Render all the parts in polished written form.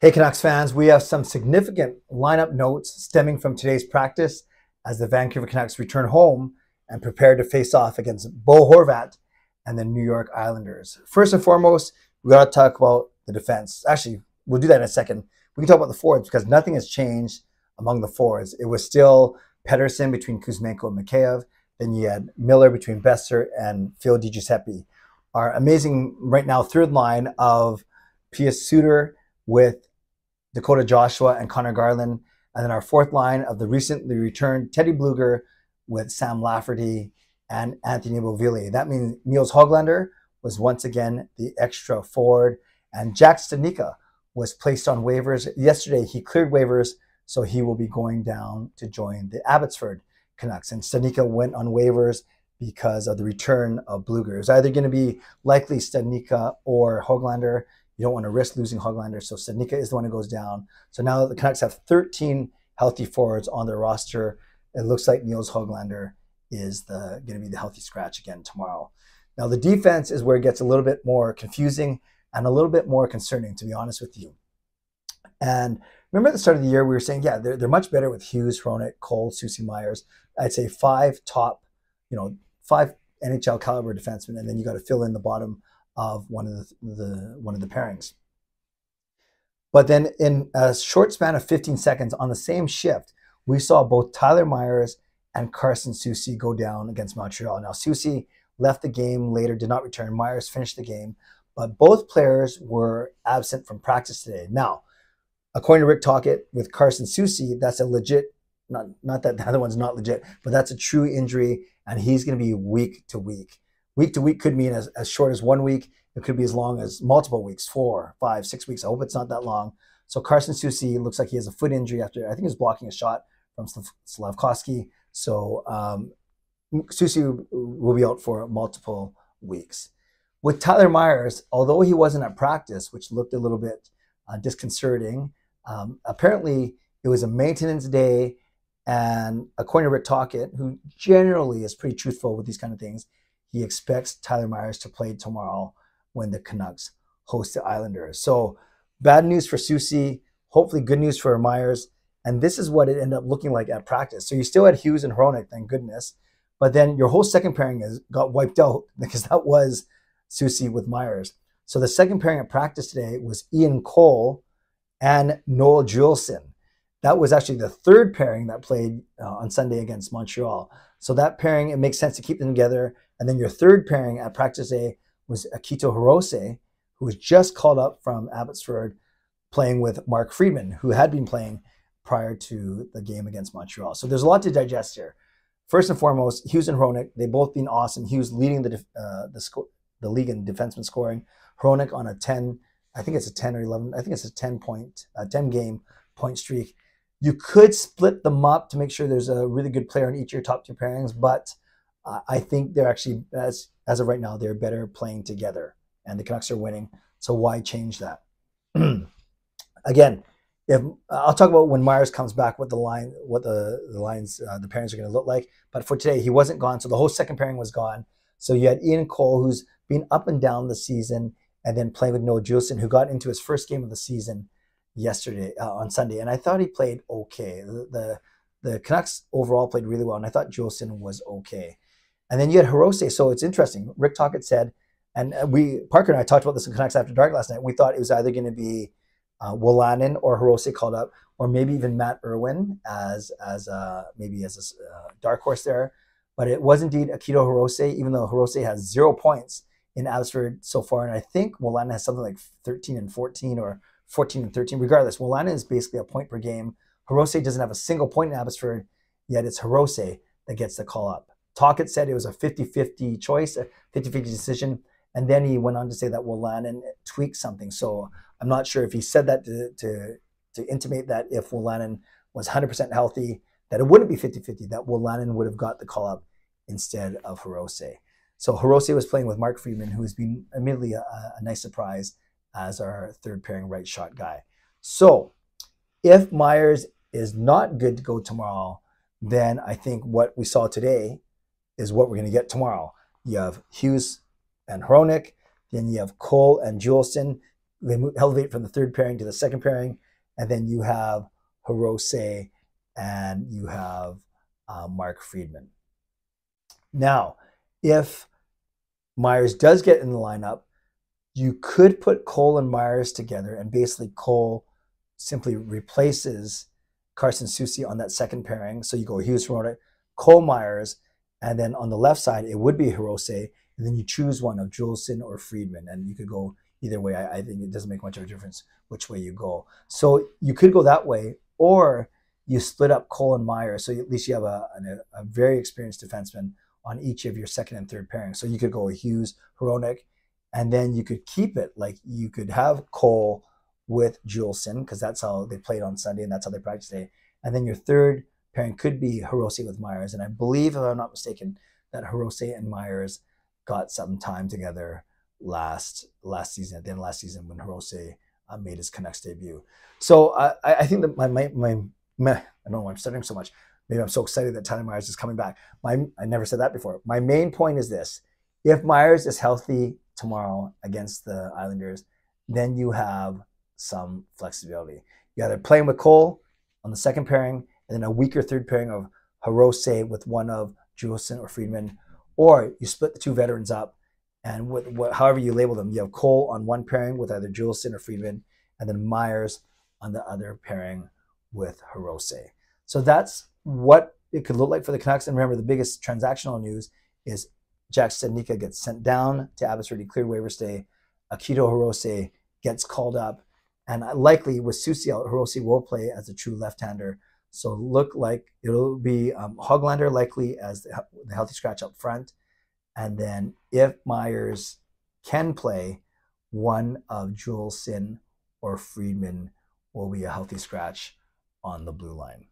Hey Canucks fans, we have some significant lineup notes stemming from today's practice as the Vancouver Canucks return home and prepare to face off against Bo Horvat and the New York Islanders. First and foremost, we got to talk about the defense. Actually, we'll do that in a second. We can talk about the forwards because nothing has changed among the forwards. It was still Pedersen between Kuzmenko and Mikheyev. Then you had Miller between Besser and Phil DiGiuseppe. Our amazing, right now, third line of Pius Suter with Dakota Joshua and Connor Garland. And then our fourth line of the recently returned Teddy Bluger with Sam Lafferty and Anthony Beauvillier. That means Niels Höglander was once again the extra forward. And Jack Studnicka was placed on waivers. Yesterday, he cleared waivers, so he will be going down to join the Abbotsford Canucks. And Studnicka went on waivers because of the return of Bluger. It was either going to be likely Studnicka or Höglander. You don't want to risk losing Höglander, so Studnicka is the one who goes down. So now the Canucks have 13 healthy forwards on their roster. It looks like Niels Höglander is going to be the healthy scratch again tomorrow. Now the defense is where it gets a little bit more confusing and a little bit more concerning, to be honest with you. And remember at the start of the year, we were saying, yeah, they're much better with Hughes, Hronek, Cole, Soucy, Myers. I'd say five NHL caliber defensemen, and then you got to fill in the bottom of one of the pairings. But then in a short span of 15 seconds on the same shift, we saw both Tyler Myers and Carson Soucy go down against Montreal. Now, Soucy left the game later, did not return. Myers finished the game, but both players were absent from practice today. Now, according to Rick Tocchet, with Carson Soucy, that's a legit, not that the other one's not legit, but that's a true injury, and he's going to be week to week. Week to week could mean as short as 1 week. It could be as long as multiple weeks, 4, 5, 6 weeks. I hope it's not that long. So Carson Soucy looks like he has a foot injury after, I think he was blocking a shot from Slavkovsky. So Soucy will be out for multiple weeks. With Tyler Myers, although he wasn't at practice, which looked a little bit disconcerting, apparently it was a maintenance day. And according to Rick Tocchet, who generally is pretty truthful with these kind of things, he expects Tyler Myers to play tomorrow when the Canucks host the Islanders. So bad news for Soucy, hopefully good news for Myers. And this is what it ended up looking like at practice. So you still had Hughes and Hronek, thank goodness. But then your whole second pairing got wiped out because that was Soucy with Myers. So the second pairing at practice today was Ian Cole and Noel Juulsen. That was actually the third pairing that played on Sunday against Montreal. So that pairing, it makes sense to keep them together. And then your third pairing at practice day was Akito Hirose, who was just called up from Abbotsford, playing with Mark Friedman, who had been playing prior to the game against Montreal. So there's a lot to digest here. First and foremost, Hughes and Hronek, they've both been awesome. Hughes leading the league in defenseman scoring. Hronek on a 10, I think it's a 10 or 11, I think it's a 10 game point streak. You could split them up to make sure there's a really good player in each of your top two pairings, but I think they're actually, as of right now, they're better playing together, and the Canucks are winning. So why change that? Again, if I'll talk about when Myers comes back, what the lines, the pairings are going to look like. But for today, he wasn't gone, so the whole second pairing was gone. So you had Ian Cole, who's been up and down the season, and then playing with Noel Juulsen, who got into his first game of the season yesterday on Sunday, and I thought he played okay. The Canucks overall played really well, and I thought Juulsen was okay. And then you had Hirose. So it's interesting. Rick Tocchet said, and Parker and I talked about this in Canucks After Dark last night. We thought it was either going to be Wolanin or Hirose called up, or maybe even Matt Irwin as a dark horse there. But it was indeed Akito Hirose, even though Hirose has 0 points in Abbotsford so far, and I think Wolanin has something like 13 and 14 or 14 and 13. Regardless, Wolanin is basically a point per game. Hirose doesn't have a single point in Abbotsford, yet it's Hirose that gets the call up. Tocchet said it was a 50-50 choice, a 50-50 decision, and then he went on to say that Wolanin tweaked something. So I'm not sure if he said that to intimate that if Wolanin was 100% healthy, that it wouldn't be 50-50, that Wolanin would have got the call up instead of Hirose. So Hirose was playing with Mark Friedman, who has been admittedly a nice surprise as our third pairing right shot guy. So if Myers is not good to go tomorrow, then I think what we saw today is what we're going to get tomorrow. You have Hughes and Hronek, then you have Cole and Juulsen. elevate from the third pairing to the second pairing, and then you have Hirose and you have Mark Friedman. Now, if Myers does get in the lineup, you could put Cole and Myers together, and basically Cole simply replaces Carson Soucy on that second pairing. So you go Hughes, Hirose, Cole, Myers, and then on the left side, it would be Hirose, and then you choose one of Juleson or Friedman, and you could go either way. I think it doesn't make much of a difference which way you go. So you could go that way, or you split up Cole and Myers, so at least you have a very experienced defenseman on each of your second and third pairings. So you could go Hughes, Hronek, and then you could keep it like you could have Cole with Juleson, because that's how they played on Sunday and that's how they practiced today. And then your third pairing could be Hirose with Myers. And I believe, if I'm not mistaken, that Hirose and Myers got some time together last season, at the end of last season, when Hirose made his Canucks debut. So I think that I don't know why I'm stuttering so much. Maybe I'm so excited that Tyler Myers is coming back. I never said that before. My main point is this: if Myers is healthy tomorrow against the Islanders, then you have some flexibility. You either play him with Cole on the second pairing, and then a weaker third pairing of Hirose with one of Juleson or Friedman, or you split the two veterans up, and however you label them, you have Cole on one pairing with either Juleson or Friedman, and then Myers on the other pairing with Hirose. So that's what it could look like for the Canucks. And remember, the biggest transactional news is Jack Studnicka gets sent down to Abbotsford. He cleared waiver stay. Akito Hirose gets called up. And likely with Soucy out, Hirose will play as a true left-hander. So look like it'll be Hoglander likely as the healthy scratch up front. And then if Myers can play, one of Juleson or Friedman will be a healthy scratch on the blue line.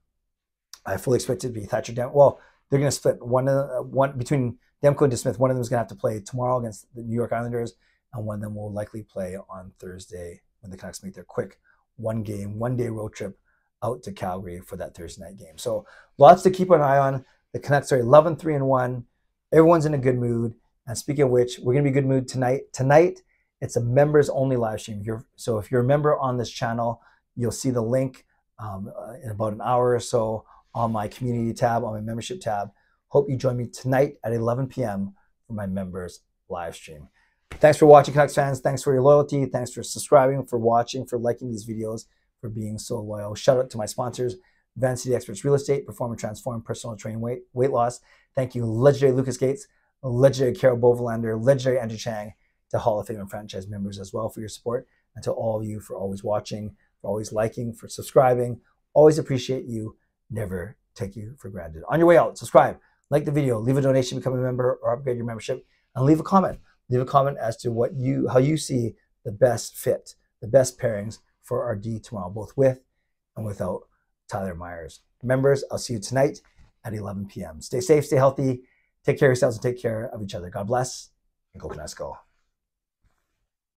I fully expect it to be Thatcher Demko. Well, they're going to split one between Demko and DeSmith. One of them is going to have to play tomorrow against the New York Islanders, and one of them will likely play on Thursday when the Canucks make their quick one-day road trip out to Calgary for that Thursday night game. So lots to keep an eye on. The Canucks are 11-3-1. Everyone's in a good mood. And speaking of which, we're going to be in a good mood tonight. Tonight, it's a members-only live stream. So if you're a member on this channel, you'll see the link in about an hour or so on my community tab, on my membership tab. Hope you join me tonight at 11 p.m. for my members live stream. Thanks for watching, Canucks fans. Thanks for your loyalty. Thanks for subscribing, for watching, for liking these videos, for being so loyal. Shout out to my sponsors, Van City Experts Real Estate, Perform and Transform, Personal Training, Weight Loss. Thank you, legendary Lucas Gates, legendary Carol Bovelander, legendary Andrew Chang, to Hall of Fame and franchise members as well for your support, and to all of you for always watching, for always liking, for subscribing. Always appreciate you. Never take you for granted. On your way out, subscribe, like the video, leave a donation, become a member, or upgrade your membership, and leave a comment. Leave a comment as to how you see the best fit, the best pairings for our D tomorrow, both with and without Tyler Myers. Members, I'll see you tonight at 11 p.m. Stay safe, stay healthy, take care of yourselves, and take care of each other. God bless, and go Canucks go.